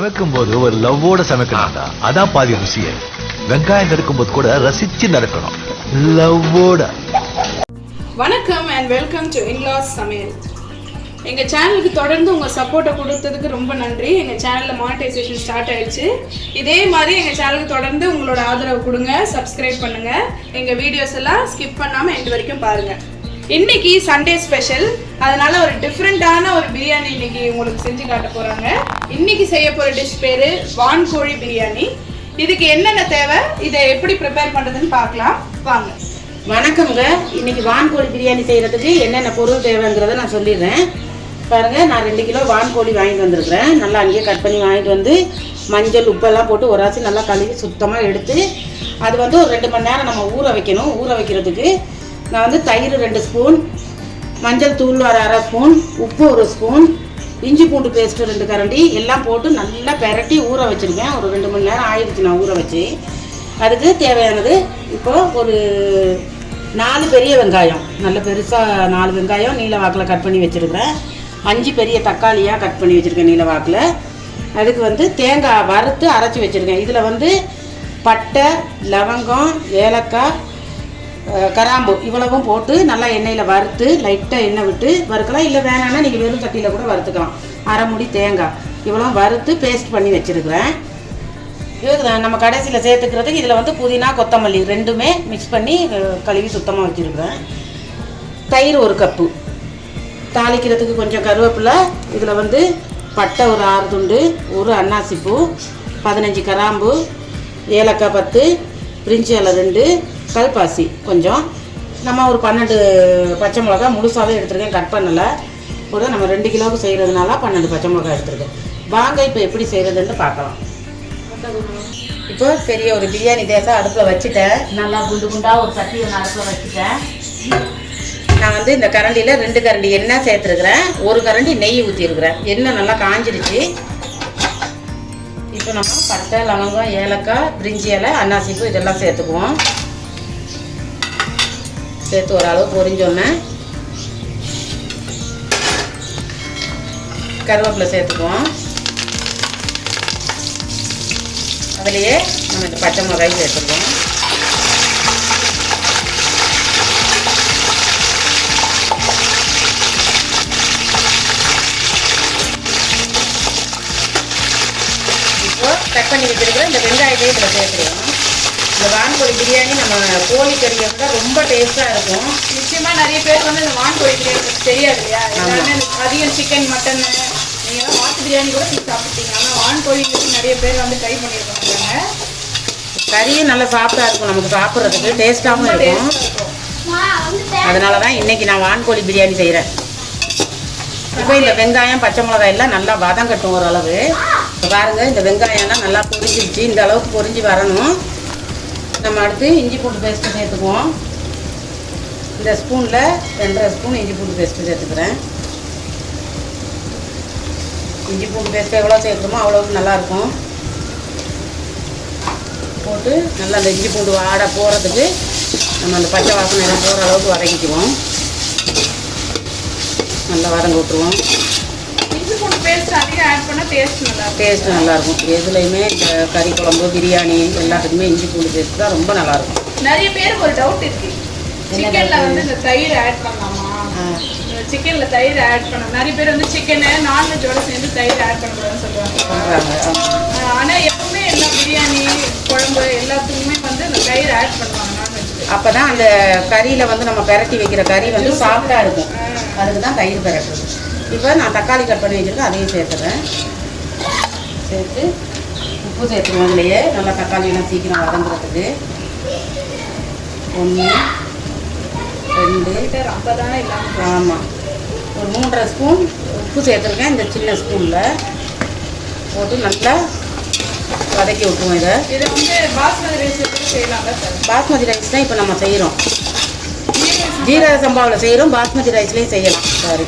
சமைக்கும் போது ஒரு லவ்வோட சமைக்கணும்டா. அதான் பாதி ருசியே. வெங்காயம் நறுக்கும் போது கூட ரசிச்சு நறுக்கணும், லவ்வோட. வணக்கம் அண்ட் வெல்கம் டு இன்லாஸ் சமையல். எங்கள் சேனலுக்கு தொடர்ந்து உங்கள் சப்போர்ட்டை கொடுத்ததுக்கு ரொம்ப நன்றி. எங்கள் சேனலில் மானிட்டைசேஷன் ஸ்டார்ட் ஆயிடுச்சு. இதே மாதிரி எங்கள் சேனலுக்கு தொடர்ந்து உங்களோட ஆதரவு கொடுங்க, சப்ஸ்கிரைப் பண்ணுங்கள், எங்கள் வீடியோஸ் எல்லாம் ஸ்கிப் பண்ணாமல் எண்டு வரைக்கும் பாருங்கள். இன்னைக்கு சண்டே ஸ்பெஷல், அதனால ஒரு டிஃப்ரெண்ட்டான ஒரு பிரியாணி இன்னைக்கு உங்களுக்கு செஞ்சு காட்ட போகிறாங்க. இன்னைக்கு செய்ய போகிற டிஷ் பேர் வான்கோழி பிரியாணி. இதுக்கு என்னென்ன தேவை, இதை எப்படி ப்ரிப்பேர் பண்ணுறதுன்னு பார்க்கலாம் வாங்க. வணக்கம்ங்க. இன்னைக்கு வான்கோழி பிரியாணி செய்கிறதுக்கு என்னென்ன பொருள் தேவைங்கிறத நான் சொல்லிடுறேன். பாருங்கள், நான் 2 கிலோ வான்கோழி வாங்கிட்டு வந்திருக்கிறேன். நல்லா அங்கேயே கட் பண்ணி வாங்கிட்டு வந்து மஞ்சள் உப்பெல்லாம் போட்டு ஒரு ஆச்சு நல்லா கழுவி சுத்தமாக எடுத்து அது வந்து ஒரு 2 மணி நேரம் நம்ம ஊற வைக்கணும். ஊற வைக்கிறதுக்கு நான் வந்து தயிர் 2 ஸ்பூன், மஞ்சள் தூள் ஒரு 1/2 ஸ்பூன், உப்பு 1 ஸ்பூன், இஞ்சி பூண்டு பேஸ்ட்டு 2 கரண்டி எல்லாம் போட்டு நல்லா பெரட்டி ஊற வச்சுருக்கேன். ஒரு 2 மணி நேரம் ஆயிடுச்சு நான் ஊற வச்சு. அதுக்கு தேவையானது இப்போ ஒரு 4 பெரிய வெங்காயம், நல்ல பெருசாக 4 வெங்காயம் நீல வாக்கில் கட் பண்ணி வச்சுருக்கிறேன். 5 பெரிய தக்காளியாக கட் பண்ணி வச்சுருக்கேன் நீல வாக்கில். அதுக்கு வந்து தேங்காய் வறுத்து அரைச்சி வச்சுருக்கேன். இதில் வந்து பட்டை, லவங்கம், ஏலக்காய், கராம்பு இவ்வளவும் போட்டு நல்லா எண்ணெயில் வறுத்து லைட்டாக எண்ணெய் விட்டு வறுக்கலாம். இல்லை வேணான்னா நீங்கள் வெறும் சட்டியில் கூட வறுத்துக்கலாம். அரை முடி தேங்காய் இவ்வளோ வறுத்து பேஸ்ட் பண்ணி வச்சுருக்கிறேன். இதுக்கு நம்ம கடைசியில் சேர்த்துக்கிறதுக்கு இதில் வந்து புதினா, கொத்தமல்லி 2மே மிக்ஸ் பண்ணி கழுவி சுத்தமாக வச்சுருக்கிறேன். தயிர் 1 கப்பு, தாளிக்கிறதுக்கு கொஞ்சம் கருவேப்பிலை, இதில் வந்து பட்டை ஒரு 6 துண்டு, 1 அன்னாசிப்பூ, 15 கராம்பு, ஏலக்காய் 10, பிரிஞ்சி இலை 2, கல்பாசி கொஞ்சம், நம்ம ஒரு 12 பச்சை மிளகா முழுசாகவே எடுத்துருக்கேன், கட் பண்ணலை. கூட நம்ம 2 கிலோவுக்கு செய்கிறதுனால 12 பச்சை மிளகா எடுத்துருக்கேன். வாங்க இப்போ எப்படி செய்கிறதுன்னு பார்க்கலாம். இப்போ பெரிய ஒரு பிரியாணி தேசை அடுப்பில் வச்சுட்டேன். நல்லா குண்டு குண்டாக ஒரு சட்டியை நான் அடுப்பில் வச்சுட்டேன். நான் வந்து இந்த கரண்டியில் 2 கரண்டி எண்ணெய் சேர்த்துருக்குறேன், 1 கரண்டி நெய் ஊற்றிருக்கிறேன். எண்ணெய் நல்லா காஞ்சிருச்சு. இப்போ நம்ம பட்டை, லவங்கம், ஏலக்காய், பிரிஞ்சி இலை, அன்னாசிப்பூ இதெல்லாம் சேர்த்துக்குவோம். சேர்த்து ஓரளவு பொரிஞ்சோன்னே கருவேப்பிலை சேர்த்துக்குவோம். அதுலேயே நம்ம இந்த பச்சை மிளகாய் சேர்த்துக்குவோம். இப்போ கட் பண்ணி வச்சுருக்கிற இந்த வெங்காயத்தையும் இதில் சேர்த்துருவோம். இந்த வான்கோழி பிரியாணி நம்ம கோழி கறி இருந்தால் ரொம்ப டேஸ்ட்டாக இருக்கும். நிச்சயமாக நிறைய பேர் வந்து இந்த வான்கோழி பிரியாணி தெரியாது இல்லையா? எல்லாமே அதிகம் சிக்கன், மட்டன், நீங்கள்லாம் வாத்து பிரியாணி கூட சாப்பிட்டீங்க. ஆனால் வான்கோழிக்கு நிறைய பேர் வந்து ட்ரை பண்ணியிருக்க மாட்டாங்க. கறியும் நல்லா சாஃப்டாக இருக்கும், நமக்கு சாப்பிட்றதுக்கு டேஸ்ட்டாகவும் இருக்கும். அதனால தான் இன்றைக்கி நான் வான்கோழி பிரியாணி செய்கிறேன். இப்போ இந்த வெங்காயம், பச்சை மிளகாய் எல்லாம் நல்லா வதங்கட்டும் ஓரளவு. இப்போ பாருங்கள், இந்த வெங்காயம்லாம் நல்லா பொரிஞ்சிருச்சு. இந்த அளவுக்கு பொரிஞ்சு வரணும். நம்ம அடுத்து இஞ்சி பூண்டு பேஸ்ட்டு சேர்த்துக்குவோம். இந்த ஸ்பூனில் 2.5 ஸ்பூன் இஞ்சி பூண்டு பேஸ்ட்டு சேர்த்துக்கிறேன். இஞ்சி பூண்டு பேஸ்ட்டு எவ்வளோ சேர்க்கணுமோ அவ்வளோவுக்கு நல்லாயிருக்கும். போட்டு நல்லா அந்த இஞ்சி பூண்டு வாடை போகிறதுக்கு நம்ம அந்த பச்சை வாசனை எல்லாம் போகிற அளவுக்கு வதக்கிக்குவோம். நல்லா வதங்க விட்டுருவோம். இஞ்சி பூண்டு பேஸ்ட் அதிகம் ஆட் பண்ணால் டேஸ்ட் நல்லாயிருக்கும். எதுலேயுமே இந்த கறி குழம்பு, பிரியாணி எல்லாத்துக்குமே இஞ்சி பூண்டு பேஸ்ட் தான் ரொம்ப நல்லாயிருக்கும். நிறைய பேருக்கு ஒரு டவுட் இருக்குது, சிக்கனில் வந்து இந்த தயிர் ஆட் பண்ணலாமா? சிக்கனில் தயிர் ஆட் பண்ணணும். நிறைய பேர் வந்து சிக்கனை நான்வெஜ்ஜோட சேர்ந்து தயிர் ஆட் பண்ணக்கூடாதுன்னு சொல்லுவாங்க. ஆனால் எப்பவுமே எல்லா பிரியாணி, குழம்பு எல்லாத்துக்குமே வந்து இந்த தயிர் ஆட் பண்ணுவாங்க நான்வெஜ். அப்போ தான் அந்த கறியில் வந்து நம்ம பெரட்டி வைக்கிற கறி வந்து சாஃப்டாக இருக்கும். அதுக்கு தான் தயிர் பெரட்டுறது. இப்போ நான் தக்காளி கட் பண்ணி வச்சுருக்கேன், அதையும் சேர்த்துறேன். சேர்த்து உப்பு சேர்த்துருவோம். அதுலேயே நல்லா தக்காளியெல்லாம் சீக்கிரம் வதங்குறதுக்கு 1, 2, ஆமாம், ஒரு 3.5 ஸ்பூன் உப்பு சேர்த்துருக்கேன். இந்த சின்ன ஸ்பூனில் போட்டு நல்லா வதக்கி விட்டுருவோம். இதை வந்து பாஸ்மதி ரைஸ் செய்யலாம். பாஸ்மதி ரைஸ் தான் இப்போ நம்ம செய்கிறோம். ஜீரக சம்பாவில் செய்கிறோம், பாஸ்மதி ரைஸ்லேயும் செய்யலாம். சாரி,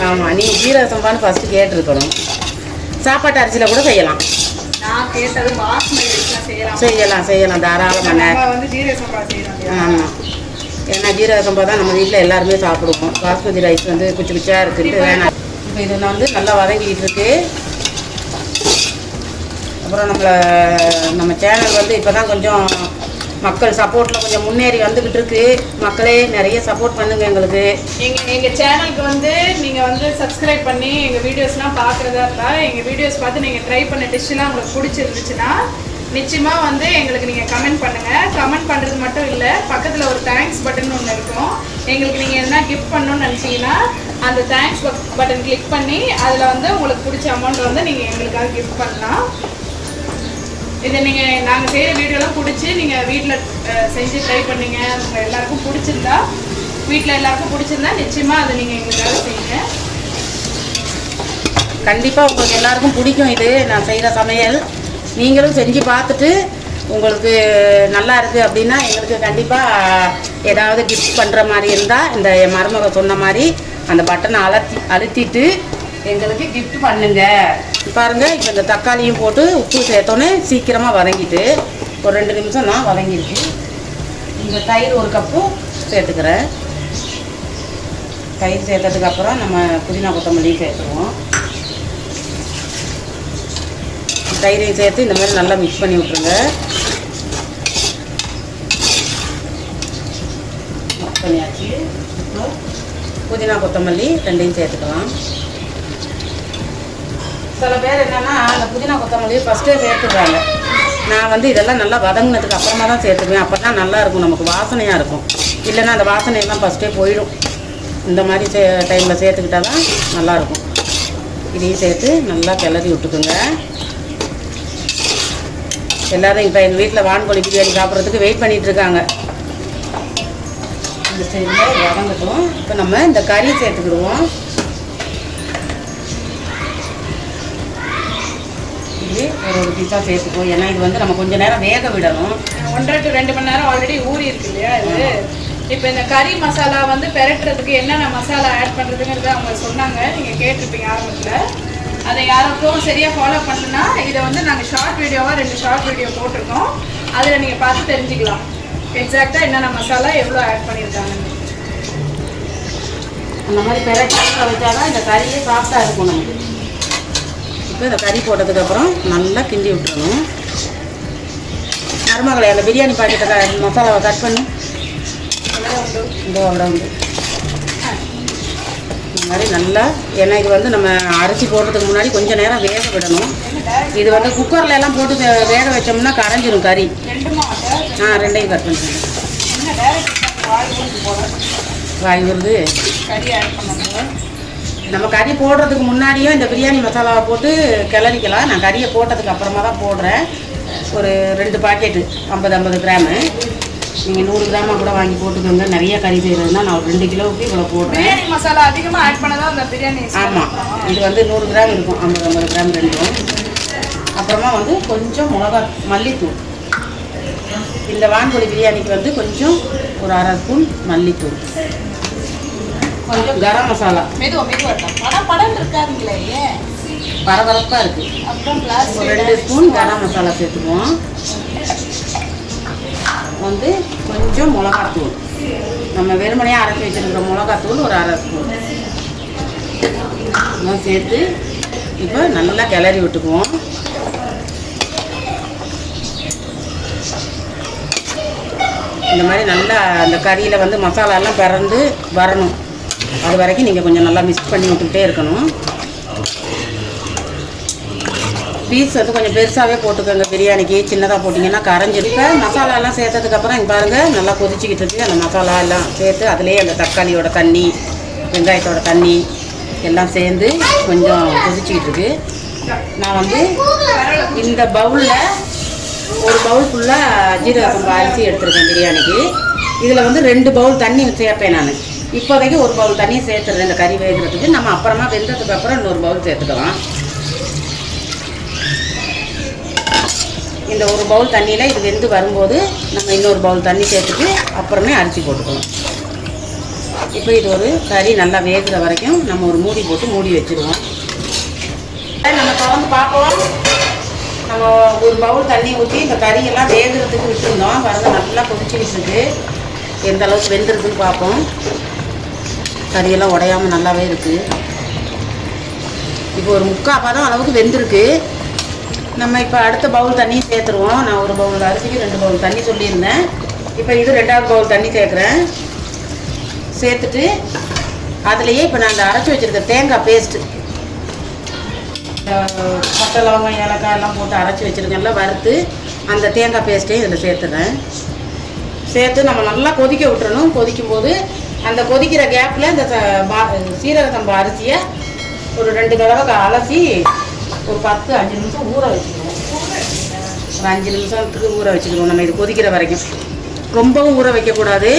ஆமாம், நீ ஜீரக சம்பான்னு ஃபஸ்ட்டு கேட்டிருக்கணும். சாப்பாட்டு அரிசியில் கூட செய்யலாம். செய்யலாம் தாராளமாக. ஆமாம், ஏன்னா ஜீரக சம்பா தான் நம்ம வீட்டில் எல்லாருமே சாப்பிடுவோம். பாஸ்மதி ரைஸ் வந்து குச்சி குச்சியாக இருக்குன்ட்டு வேணாம். இப்போ இது வந்து நல்லா வதங்கிட்டு இருக்கு. அப்புறம் நம்ம சேனல் வந்து இப்போ தான் கொஞ்சம் மக்கள் சப்போர்ட்டில் கொஞ்சம் முன்னேறி வந்துக்கிட்டு இருக்கு. மக்களே நிறைய சப்போர்ட் பண்ணுங்க எங்களுக்கு. எங்கள் சேனலுக்கு வந்து நீங்கள் வந்து சப்ஸ்கிரைப் பண்ணி எங்கள் வீடியோஸ்லாம் பார்க்குறதா இருந்தால் எங்கள் வீடியோஸ் பார்த்து நீங்கள் ட்ரை பண்ண டிஷ்ஷெலாம் உங்களுக்கு பிடிச்சிருந்துச்சுன்னா நிச்சயமாக வந்து எங்களுக்கு நீங்கள் கமெண்ட் பண்ணுங்கள். கமெண்ட் பண்ணுறது மட்டும் இல்லை, பக்கத்தில் ஒரு தேங்க்ஸ் பட்டன் ஒன்று இருக்கும். எங்களுக்கு நீங்கள் என்ன கிஃப்ட் பண்ணணும்னு நினச்சிங்கன்னா அந்த தேங்க்ஸ் பட்டன் கிளிக் பண்ணி அதில் வந்து உங்களுக்கு பிடிச்ச அமௌண்ட் வந்து நீங்கள் எங்களுக்காக கிஃப்ட் பண்ணலாம். இதை நீங்கள் நாங்கள் செய்கிற வீடியோலாம் பிடிச்சி நீங்கள் வீட்டில் செஞ்சு ட்ரை பண்ணீங்க, உங்கள் எல்லாருக்கும் பிடிச்சிருந்தா, வீட்டில் எல்லாருக்கும் பிடிச்சிருந்தா நிச்சயமாக அதை நீங்கள் எங்களுக்காக செய்யுங்க. கண்டிப்பாக உங்களுக்கு எல்லாருக்கும் பிடிக்கும் இது நான் செய்கிற சமையல். நீங்களும் செஞ்சு பார்த்துட்டு உங்களுக்கு நல்லா இருக்குது அப்படின்னா எங்களுக்கு கண்டிப்பாக ஏதாவது கிஃப்ட் பண்ணுற மாதிரி இருந்தால் இந்த என் மருமக சொன்ன மாதிரி அந்த பட்டனை அழுத்திட்டு எங்களுக்கு கிஃப்ட் பண்ணுங்க. பாருங்கள், இப்போ இந்த தக்காளியும் போட்டு உப்பு சேர்த்தோன்னே சீக்கிரமாக வதங்கிட்டு ஒரு 2 நிமிஷம் தான் வதங்கிடுச்சு. இந்த தயிர் 1 கப்பு சேர்த்துக்கிறேன். தயிர் சேர்த்ததுக்கப்புறம் நம்ம புதினா கொத்தமல்லியும் சேர்த்துருவோம். தயிரையும் சேர்த்து இந்த மாதிரி நல்லா மிக்ஸ் பண்ணி விட்ருங்க. மிக்ஸ் பண்ணியாச்சு. புதினா கொத்தமல்லி 2யும் சேர்த்துக்கலாம். சில பேர் என்னென்னா அந்த புதினா கொத்தமல்லியை ஃபஸ்ட்டே சேர்த்துடுறாங்க. நான் வந்து இதெல்லாம் நல்லா வதங்கினதுக்கு அப்புறமா தான் சேர்த்துக்குவேன். அப்போ தான் நல்லாயிருக்கும், நமக்கு வாசனையாக இருக்கும். இல்லைன்னா அந்த வாசனையெல்லாம் ஃபஸ்ட்டே போயிடும். இந்த மாதிரி டைமில் சேர்த்துக்கிட்டா தான் நல்லாயிருக்கும். இதையும் சேர்த்து நல்லா கிளறி விட்டுக்குங்க. எல்லோரும் இப்போ எங்கள் வீட்டில் வான்கோழி பிரியாணி சாப்பிட்றதுக்கு வெயிட் பண்ணிகிட்ருக்காங்க. இந்த சைடில் வதங்கட்டும். இப்போ நம்ம இந்த கறி சேர்த்துக்கிடுவோம். இது ஒரு பீஸாக சேர்த்துக்குவோம். ஏன்னா இது வந்து நம்ம கொஞ்சம் நேரம் வேக விடணும். 1.5 to 2 மணி நேரம் ஆல்ரெடி ஊறி இருக்கு இல்லையா இது. இப்போ இந்த கறி மசாலா வந்து பெரட்டுறதுக்கு என்னென்ன மசாலா ஆட் பண்ணுறதுங்கிறத அவங்க சொன்னாங்க, நீங்கள் கேட்டிருப்பீங்க ஆரம்பத்தில். அதை யாருக்கும் சரியாக ஃபாலோ பண்ணுன்னா இதை வந்து நாங்கள் ஷார்ட் வீடியோவாக 2 ஷார்ட் வீடியோ போட்டிருக்கோம். அதில் நீங்கள் பார்த்து தெரிஞ்சுக்கலாம் எக்ஸாக்டாக என்னென்ன மசாலா எவ்வளோ ஆட் பண்ணியிருக்காங்கன்னு. அந்த மாதிரி பெரட்டி வச்சா தான் இந்த கறியே சாஃப்டாக இருக்கும் நமக்கு. இப்போ இந்த கறி போட்டதுக்கப்புறம் நல்லா கிண்டி விட்டுறணும். மருமகளை அந்த பிரியாணி பாக்கெட்டை மசாலாவை கட் பண்ணி இந்த அவ்வளோ உண்டு. இந்த மாதிரி நல்லா, ஏன்னா இது வந்து நம்ம அரிசி போடுறதுக்கு முன்னாடி கொஞ்சம் நேரம் வேக விடணும். இது வந்து குக்கரில் எல்லாம் போட்டு வேக வச்சோம்னா கரைஞ்சிடும் கறி. 2யும் கட் பண்ணிடுங்க. வாய் வருது. நம்ம கறி போடுறதுக்கு முன்னாடியும் இந்த பிரியாணி மசாலாவை போட்டு கிளறிக்கலாம். நான் கறியை போட்டதுக்கு அப்புறமா தான் போடுறேன். ஒரு 2 பாக்கெட்டு 50 கிராமு. நீங்கள் 100 கிராமாக கூட வாங்கி போட்டுக்கோங்க. நிறைய கறி செய்கிறதுனா நான் ஒரு 2 கிலோவுக்கு இவ்வளோ போடுறேன். பிரியாணி மசாலா அதிகமாக ஆட் பண்ணதான் அந்த பிரியாணி. ஆமாம், இது வந்து 100 கிராம் இருக்கும். 50 கிராம் 2. அப்புறமா வந்து கொஞ்சம் மல்லித்தூள். இந்த வான்கோழி பிரியாணிக்கு வந்து கொஞ்சம் ஒரு 1/2 ஸ்பூன் மல்லித்தூள், கொஞ்சம் கரம் மசாலா. பரபரப்பாக இருக்குது. ஒரு 2 ஸ்பூன் கரம் மசாலா சேர்த்துக்குவோம். வந்து கொஞ்சம் மிளகாத்தூள், நம்ம வெறுமனையாக அரைச்சி வச்சுருக்கிற மிளகாத்தூள் ஒரு 1/2 ஸ்பூன் இதெல்லாம் சேர்த்து இப்போ நல்லா கிளறி விட்டுக்குவோம். இந்த மாதிரி நல்லா அந்த கறியில் வந்து மசாலாலாம் பிறந்து வரணும். அது வரைக்கும் நீங்கள் கொஞ்சம் நல்லா மிக்ஸ் பண்ணி விட்டுக்கிட்டே இருக்கணும். பீஸ் வந்து கொஞ்சம் பெருசாகவே போட்டுக்கோங்க பிரியாணிக்கு. சின்னதாக போட்டிங்கன்னா கரைஞ்சிடும். இப்போ மசாலாலாம் சேர்த்ததுக்கப்புறம் இங்கே பாருங்கள் நல்லா கொதிச்சிக்கிட்டு இருக்குது. அந்த மசாலா எல்லாம் சேர்த்து அதுலேயே அந்த தக்காளியோட தண்ணி, வெங்காயத்தோட தண்ணி எல்லாம் சேர்ந்து கொஞ்சம் கொதிச்சிக்கிட்டு இருக்குது. நான் வந்து இந்த பவுலில் ஒரு பவுல் ஃபுல்லாக ஜீரக சம்பா அரிசி எடுத்துருக்கேன் பிரியாணிக்கு. இதில் வந்து 2 பவுல் தண்ணி சேர்ப்பேன் நான். இப்போதைக்கு ஒரு பவுல் தண்ணியை சேர்த்துறேன் இந்த கறி வேகிறதுக்கு. நம்ம அப்புறமா வெந்ததுக்கு அப்புறம் இன்னொரு பவுல் சேர்த்துக்கலாம். இந்த ஒரு பவுல் தண்ணியில் இது வெந்து வரும்போது நம்ம இன்னொரு பவுல் தண்ணி சேர்த்துட்டு அப்புறமே அரிசி போட்டுக்கலாம். இப்போ இது ஒரு கறி நல்லா வேகிற வரைக்கும் நம்ம ஒரு மூடி போட்டு மூடி வச்சுருவோம். நம்ம திறந்து பார்ப்போம். நம்ம ஒரு பவுல் தண்ணி ஊற்றி இந்த கறியெல்லாம் வேகிறதுக்கு விட்டுருந்தோம். பாருங்கள் நல்லா கொதிச்சுக்கிட்டு இருக்குது. எந்த அளவுக்கு வெந்துருக்குன்னு பார்ப்போம். கறியெல்லாம் உடையாமல் நல்லாவே இருக்குது. இப்போ ஒரு 3/4 பதம் அளவுக்கு வெந்திருக்கு. நம்ம இப்போ அடுத்த பவுல் தண்ணி சேர்த்துருவோம். நான் ஒரு பவுல் அரிசிக்கு 2 பவுல் தண்ணி சொல்லியிருந்தேன். இப்போ இது 2வது பவுல் தண்ணி சேர்க்குறேன். சேர்த்துட்டு அதுலேயே இப்போ நான் அரைச்சி வச்சுருக்க தேங்காய் பேஸ்ட்டு, பட்டை லவங்கம் ஏலக்காய் எல்லாம் போட்டு அரைச்சி வச்சுருக்கேன்ல வறுத்து, அந்த தேங்காய் பேஸ்ட்டையும் இதில் சேர்த்துறேன். சேர்த்து நம்ம நல்லா கொதிக்க விட்டுறணும். கொதிக்கும் போது அந்த கொதிக்கிற கேப்பில் இந்த சீரக சம்பா அரிசியை ஒரு 2 தடவை அலசி ஒரு 10-5 நிமிஷம் ஊற வச்சுக்கணும். ஒரு 5 நிமிஷத்துக்கு ஊற வச்சுக்கணும் நம்ம இது கொதிக்கிற வரைக்கும். ரொம்பவும் ஊற வைக்கக்கூடாது.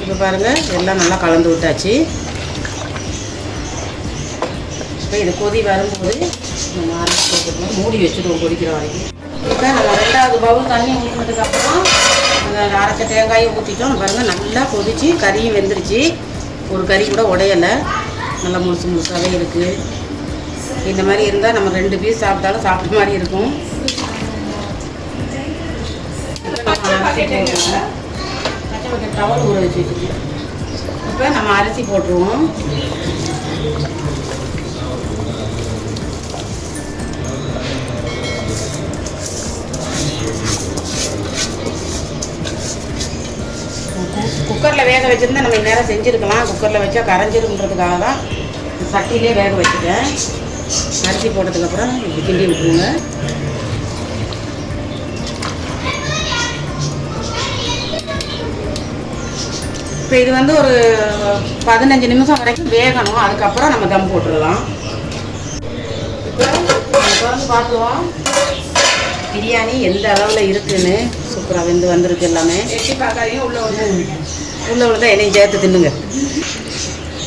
இப்போ பாருங்கள் எல்லாம் நல்லா கலந்து விட்டாச்சு. இப்போ இது கொதி வரும்போது நம்ம அரைச்சி போட்டுக்கலாம். மூடி வச்சுடுவோம் கொதிக்கிற வரைக்கும். இப்போ நம்ம 2வது பவுல் தண்ணி ஊற்றினதுக்கப்புறம் அந்த அரைச்ச தேங்காயை ஊற்றிட்டோம். பாருங்கள் நல்லா கொதிச்சு கறியும் வெந்துருச்சு. ஒரு கறி கூட உடையலை, நல்லா முழுசு முழுசாகவே இருக்குது. இந்த மாதிரி இருந்தால் நம்ம 2 பீஸ் சாப்பிட்டாலும் சாப்பிட்ட மாதிரி இருக்கும். டவல் ஊற வச்சு வச்சுருக்கோம். இப்போ நம்ம அரிசி போட்டுருவோம். குக்கரில் வேக வச்சுருந்தா நம்ம நேரம் செஞ்சுருக்கலாம். குக்கரில் வச்சா கரைஞ்சிருக்குன்றதுக்காக தான் சட்டிலே வேக வச்சுட்டேன். அரிசி போட்டதுக்கப்புறம் இப்படி கிண்டி விட்டுருங்க. இப்போ இது வந்து ஒரு 15 நிமிஷம் வரைக்கும் வேகணும். அதுக்கப்புறம் நம்ம தம் போட்டுடலாம். இப்போ திறந்து பார்த்துருவோம் பிரியாணி எந்த அளவில் இருக்குதுன்னு. சூப்பராக வெந்து வந்திருக்கு எல்லாமே. எட்டி பார்க்காதீங்க, உள்ள தான் என்னையும் சேர்த்து தின்னுங்க.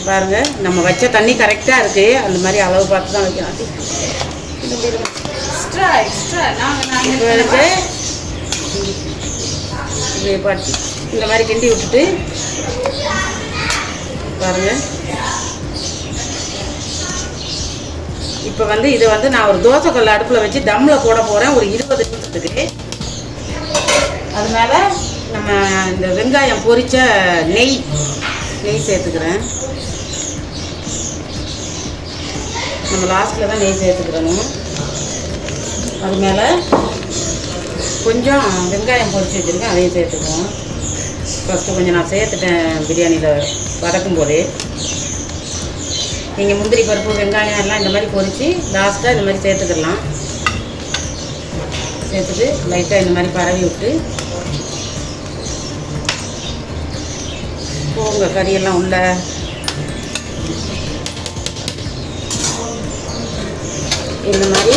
பாருங்கள் நம்ம வச்ச தண்ணி கரெக்டாக இருக்குது. அந்த மாதிரி அளவு பார்த்து தான் வைக்கலாம். இந்த மாதிரி கிண்டி விட்டுட்டு பாருங்கள். இப்போ வந்து இதை வந்து நான் ஒரு தோசைக்கல் அடுப்பில் வச்சு தம்மில் போட போகிறேன் ஒரு 20 நிமிஷத்துக்கு. அது மேலே நம்ம இந்த வெங்காயம் பொரித்த நெய் சேர்த்துக்கிறேன். நம்ம லாஸ்ட்டில் தான் நெய் சேர்த்துக்கிறணும். அது மேலே கொஞ்சம் வெங்காயம் பொரிச்சு வச்சுருக்கேன், அதையும் சேர்த்துக்குவோம். ஃபஸ்ட்டு கொஞ்சம் நான் சேர்த்துட்டேன் பிரியாணியில் வதக்கும் போதே. நீங்கள் முந்திரி பருப்பு வெங்காயம் எல்லாம் இந்த மாதிரி பொரித்து லாஸ்ட்டாக இந்த மாதிரி சேர்த்துக்கலாம். சேர்த்துட்டு லைட்டாக இந்த மாதிரி பரவி விட்டு போங்க கறியெல்லாம் உள்ள. இந்த மாதிரி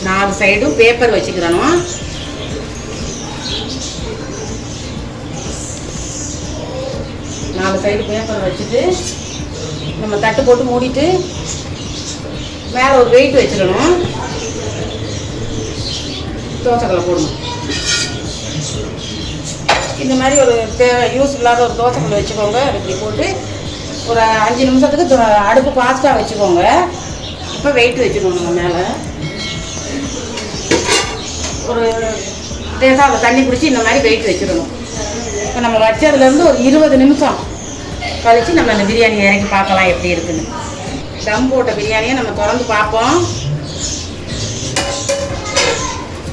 4 சைடும் பேப்பர் வச்சுக்கிறணும். சைடு பேப்பர் வச்சுட்டு நம்ம தட்டு போட்டு மூடிட்டு மேலே ஒரு வெயிட் வச்சிடணும். தோசைக்கல்லை போடணும். இந்த மாதிரி ஒரு யூஸ் இல்லாத ஒரு தோசைக்கல்லை வச்சுக்கோங்க. இப்படி போட்டு ஒரு 5 நிமிஷத்துக்கு அடுப்பு ஃபாஸ்ட்டாக வச்சுக்கோங்க. இப்போ வெயிட் வச்சுக்கணும். நம்ம மேலே ஒரு தேசாவில் தண்ணி பிடிச்சி இந்த மாதிரி வெயிட் வச்சிடணும். இப்போ நம்ம வச்சதுலேருந்து ஒரு 20 நிமிஷம் கழித்து நம்ம அந்த பிரியாணி இறக்கி பார்க்கலாம் எப்படி இருக்குன்னு. தம் போட்ட பிரியாணியை நம்ம திறந்து பார்ப்போம்.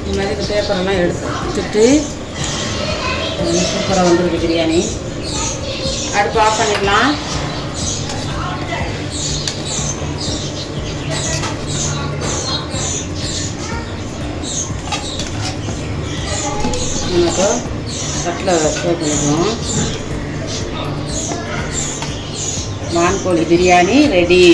இந்த மாதிரி இந்த பேப்பரெல்லாம் எடுத்துட்டு சூப்பராக வந்துருக்கு பிரியாணி. அடுப்பு ஆஃப் பண்ணிக்கலாம். நமக்கு தட்டில் சர்வ் பண்ணிக்குவோம். வான்கோழி பிரியாணி ரெடி.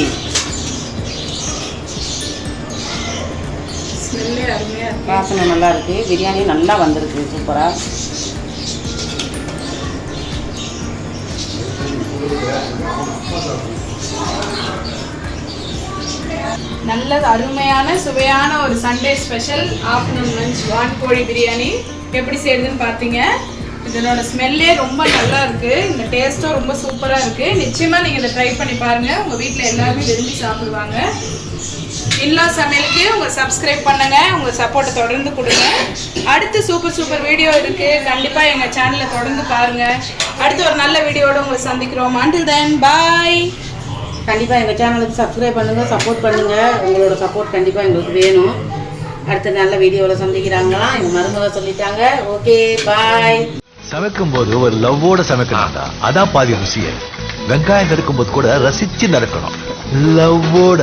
வாசனை நல்லா இருக்கு. பிரியாணி நல்லா வந்திருக்கு சூப்பராக. நல்ல அருமையான சுவையான ஒரு சண்டே ஸ்பெஷல் ஆஃப்டர்நூன் லஞ்ச் வான்கோழி பிரியாணி எப்படி செய்யுதுன்னு பார்த்தீங்க. இதனோட ஸ்மெல்லே ரொம்ப நல்லா இருக்குது. இந்த டேஸ்ட்டும் ரொம்ப சூப்பராக இருக்குது. நிச்சயமாக நீங்கள் இதை ட்ரை பண்ணி பாருங்கள். உங்கள் வீட்டில் எல்லாருமே விரும்பி சாப்பிடுவாங்க. இன்லா சமையலுக்கு உங்கள் சப்ஸ்கிரைப் பண்ணுங்கள். உங்கள் சப்போர்ட்டை தொடர்ந்து கொடுங்க. அடுத்து சூப்பர் வீடியோ இருக்குது. கண்டிப்பாக எங்கள் சேனலை தொடர்ந்து பாருங்கள். அடுத்து ஒரு நல்ல வீடியோடு உங்களை சந்திக்கிறோம். until then bye. கண்டிப்பாக எங்கள் சேனலுக்கு சப்ஸ்கிரைப் பண்ணுங்கள், சப்போர்ட் பண்ணுங்கள். உங்களோட சப்போர்ட் கண்டிப்பாக எங்களுக்கு வேணும். அடுத்த நல்ல வீடியோவில் சந்திக்கிறாங்களாம் எங்கள் மருமக சொல்லிட்டாங்க. Okay bye. சமைக்கும் போது ஒரு லவ்வோட சமைக்கணும்டா, அதான் பாதி ருசியே. வெங்காயம் நறுக்கும் போது கூட ரசிச்சு நறுக்கணும், லவ்வோட.